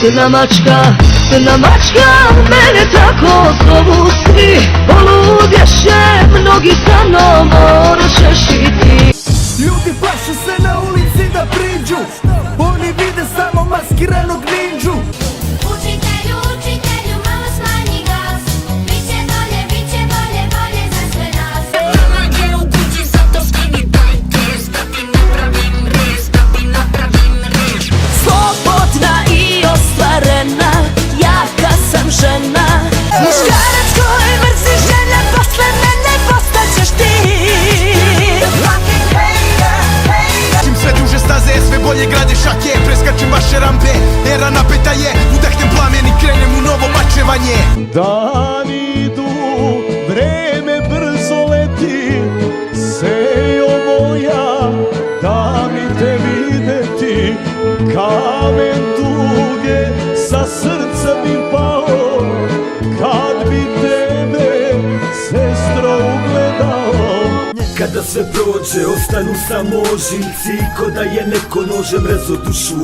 Crna mačka, mene tako zovu svi. Poludješe, mnogi sa mnom, moraš još i ti. Ljudi plaše se na ulici da priđu, oni vide samo maskiranog ninđu. Učitelju, malo smanji gas, biće bolje za sve nas. Mama je u kući, zato skini taj kez, da ti napravim rez. Slobodna i ostvarena, jaka sam žena. Muškarac koji mrzi žene, posle mene postaćeš ti. Čim sve duže staze, sve bolje grade šake. Preskačem vaše rampe, era napeta je. Udahnem plamen i krenem u novo mačevanje. Dani idu, vreme brzo leti, sejo moja, da mi te videti. Kamen tuge sa srca mi pao, kad bi tebe, sestro, ugledao. Kada sve prođe, ostanu samo ožiljci, ko da je neko nožem rezo dušu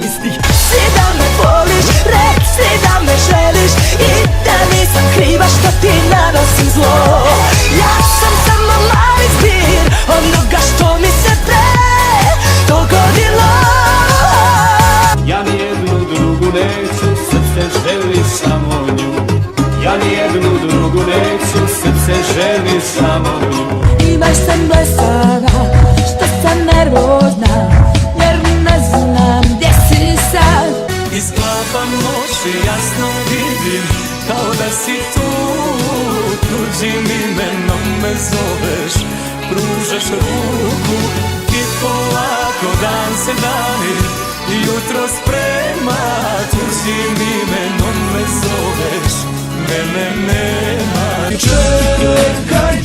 istih. Si da me voliš, reci da me želiš i da nisam kriva što ti nanosim zlo. Ja sam samo mali zbir onoga što mi se pre dogodilo. Ja nijednu drugu neću, srce želi samo nju. Ja nijednu drugu neću, srce želi samo nju. Imaš se blesava, što sam nervozna, jer ne znam gdje si sad. Isklapam oči, jasno vidim, kao da si tu. Tuđim imenom me zoveš, pružaš ruku i polako dan se dani, jutro sprema. Tuđim imenom me zoveš, mene nema. Čekaj,